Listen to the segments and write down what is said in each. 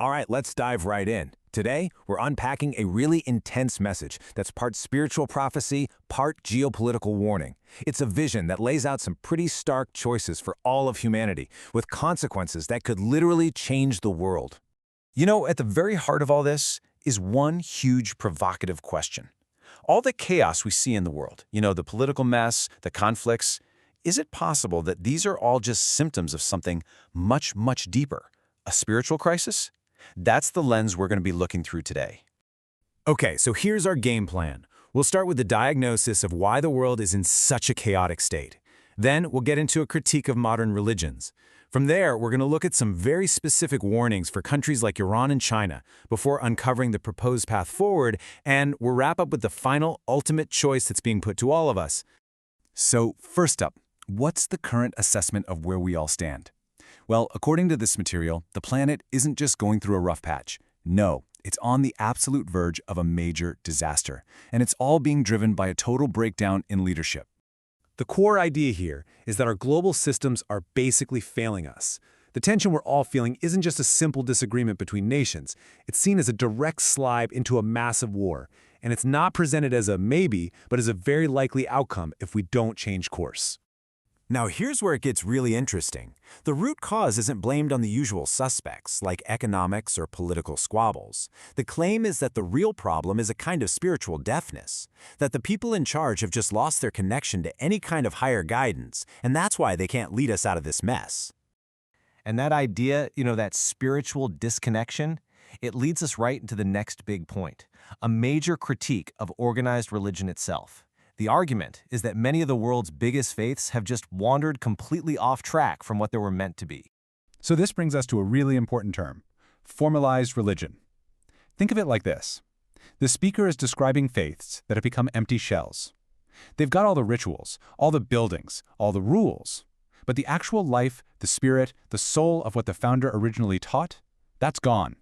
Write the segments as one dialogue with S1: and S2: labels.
S1: All right, let's dive right in. Today, we're unpacking a really intense message that's part spiritual prophecy, part geopolitical warning. It's a vision that lays out some pretty stark choices for all of humanity, with consequences that could literally change the world. You know, at the very heart of all this is one huge provocative question. All the chaos we see in the world, the political mess, the conflicts, is it possible that these are all just symptoms of something much, much deeper? A spiritual crisis? That's the lens we're going to be looking through today. Okay, so here's our game plan. We'll start with the diagnosis of why the world is in such a chaotic state. Then we'll get into a critique of modern religions. From there, we're going to look at some very specific warnings for countries like Iran and China before uncovering the proposed path forward, and we'll wrap up with the final, ultimate choice that's being put to all of us. So, first up, what's the current assessment of where we all stand? Well, according to this material, the planet isn't just going through a rough patch. No, it's on the absolute verge of a major disaster, and it's all being driven by a total breakdown in leadership. The core idea here is that our global systems are basically failing us. The tension we're all feeling isn't just a simple disagreement between nations. It's seen as a direct slide into a massive war, and it's not presented as a maybe, but as a very likely outcome if we don't change course. Now here's where it gets really interesting. The root cause isn't blamed on the usual suspects, like economics or political squabbles. The claim is that the real problem is a kind of spiritual deafness, that the people in charge have just lost their connection to any kind of higher guidance, and that's why they can't lead us out of this mess.
S2: And that idea, that spiritual disconnection, it leads us right into the next big point, a major critique of organized religion itself. The argument is that many of the world's biggest faiths have just wandered completely off track from what they were meant to be.
S3: So this brings us to a really important term, formalized religion. Think of it like this. The speaker is describing faiths that have become empty shells. They've got all the rituals, all the buildings, all the rules, but the actual life, the spirit, the soul of what the founder originally taught, that's gone.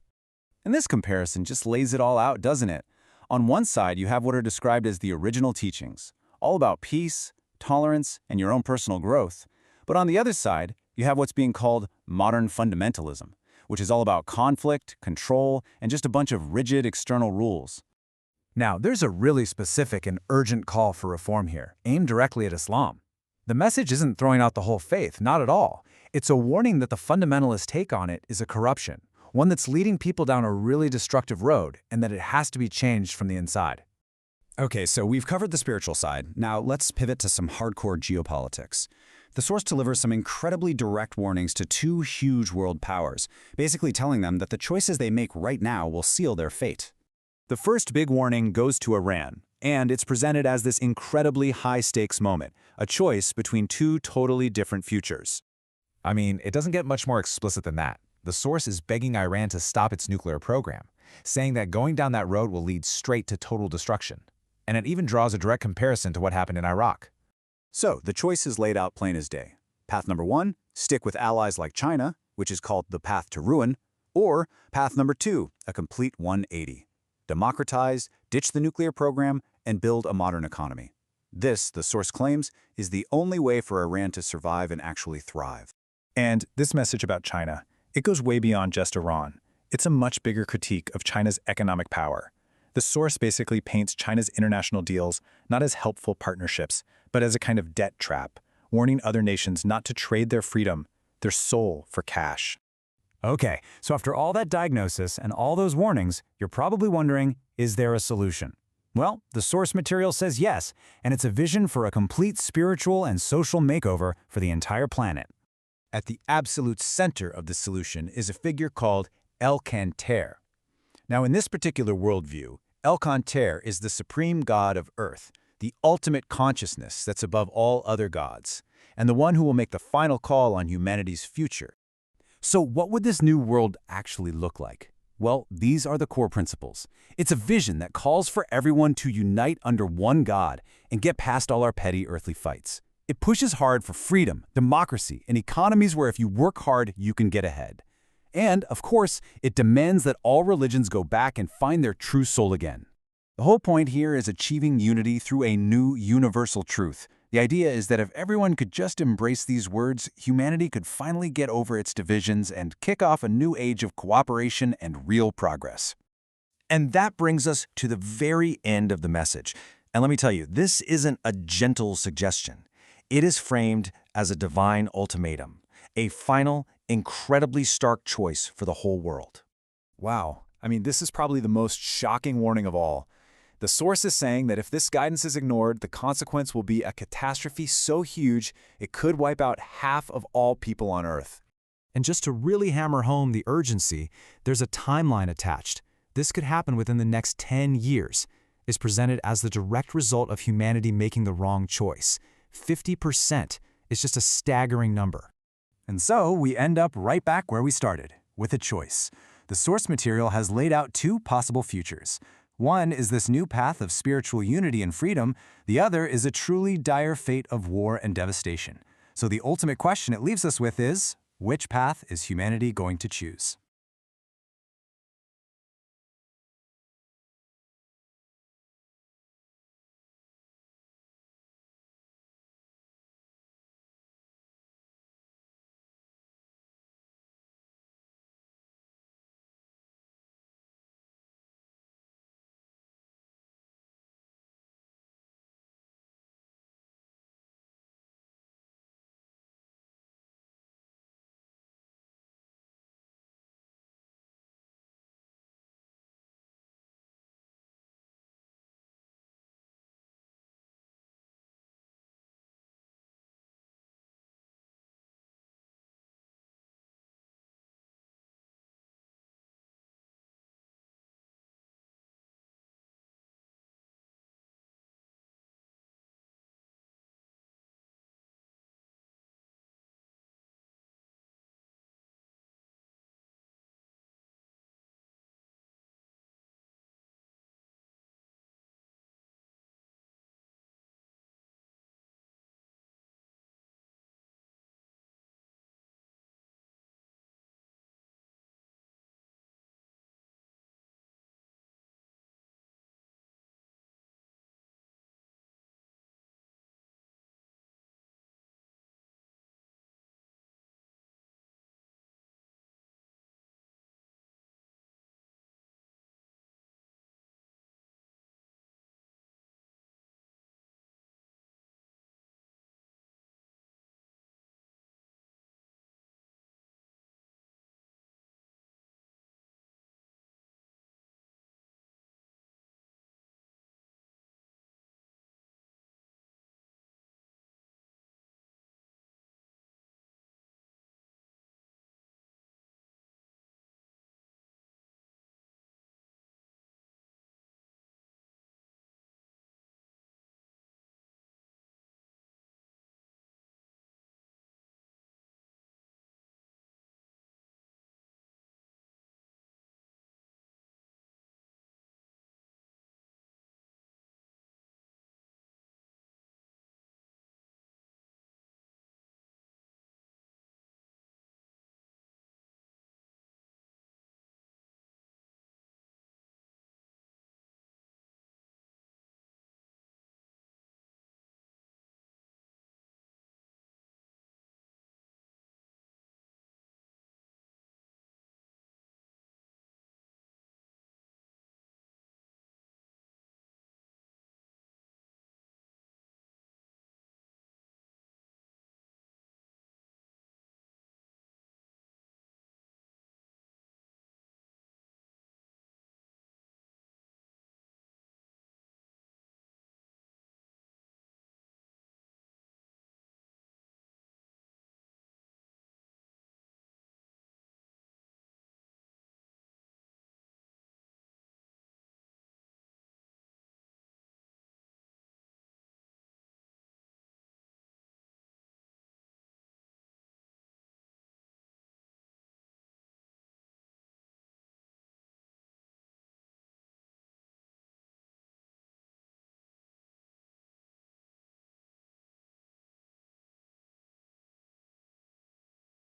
S4: And this comparison just lays it all out, doesn't it? On one side, you have what are described as the original teachings, all about peace, tolerance, and your own personal growth. But on the other side, you have what's being called modern fundamentalism, which is all about conflict, control, and just a bunch of rigid external rules.
S1: Now, there's a really specific and urgent call for reform here, aimed directly at Islam. The message isn't throwing out the whole faith, not at all. It's a warning that the fundamentalist take on it is a corruption, one that's leading people down a really destructive road, and that it has to be changed from the inside.
S5: Okay, so we've covered the spiritual side. Now let's pivot to some hardcore geopolitics. The source delivers some incredibly direct warnings to two huge world powers, basically telling them that the choices they make right now will seal their fate.
S1: The first big warning goes to Iran, and it's presented as this incredibly high-stakes moment, a choice between two totally different futures. I mean, it doesn't get much more explicit than that. The source is begging Iran to stop its nuclear program, saying that going down that road will lead straight to total destruction. And it even draws a direct comparison to what happened in Iraq.
S4: So, the choice is laid out plain as day. Path number 1, stick with allies like China, which is called the path to ruin, or path number 2, a complete 180. Democratize, ditch the nuclear program, and build a modern economy. This, the source claims, is the only way for Iran to survive and actually thrive.
S3: And this message about China, it goes way beyond just Iran. It's a much bigger critique of China's economic power. The source basically paints China's international deals not as helpful partnerships, but as a kind of debt trap, warning other nations not to trade their freedom, their soul, for cash.
S1: Okay, so after all that diagnosis and all those warnings, you're probably wondering, is there a solution? Well, the source material says yes, and it's a vision for a complete spiritual and social makeover for the entire planet. At the absolute center of the solution is a figure called Cantare. Now, in this particular worldview, Cantare is the supreme god of Earth, the ultimate consciousness that's above all other gods, and the one who will make the final call on humanity's future. So what would this new world actually look like? Well, these are the core principles. It's a vision that calls for everyone to unite under one God and get past all our petty earthly fights. It pushes hard for freedom, democracy, and economies where if you work hard, you can get ahead. And, of course, it demands that all religions go back and find their true soul again. The whole point here is achieving unity through a new universal truth, The idea is that if everyone could just embrace these words, humanity could finally get over its divisions and kick off a new age of cooperation and real progress. And that brings us to the very end of the message. And let me tell you, this isn't a gentle suggestion. It is framed as a divine ultimatum, a final, incredibly stark choice for the whole world.
S4: Wow. I mean, this is probably the most shocking warning of all. The source is saying that if this guidance is ignored, the consequence will be a catastrophe so huge it could wipe out half of all people on Earth.
S2: And just to really hammer home the urgency, there's a timeline attached. This could happen within the next 10 years. It's presented as the direct result of humanity making the wrong choice. 50% is just a staggering number.
S1: And so we end up right back where we started, with a choice. The source material has laid out two possible futures. One is this new path of spiritual unity and freedom. The other is a truly dire fate of war and devastation. So the ultimate question it leaves us with is, which path is humanity going to choose?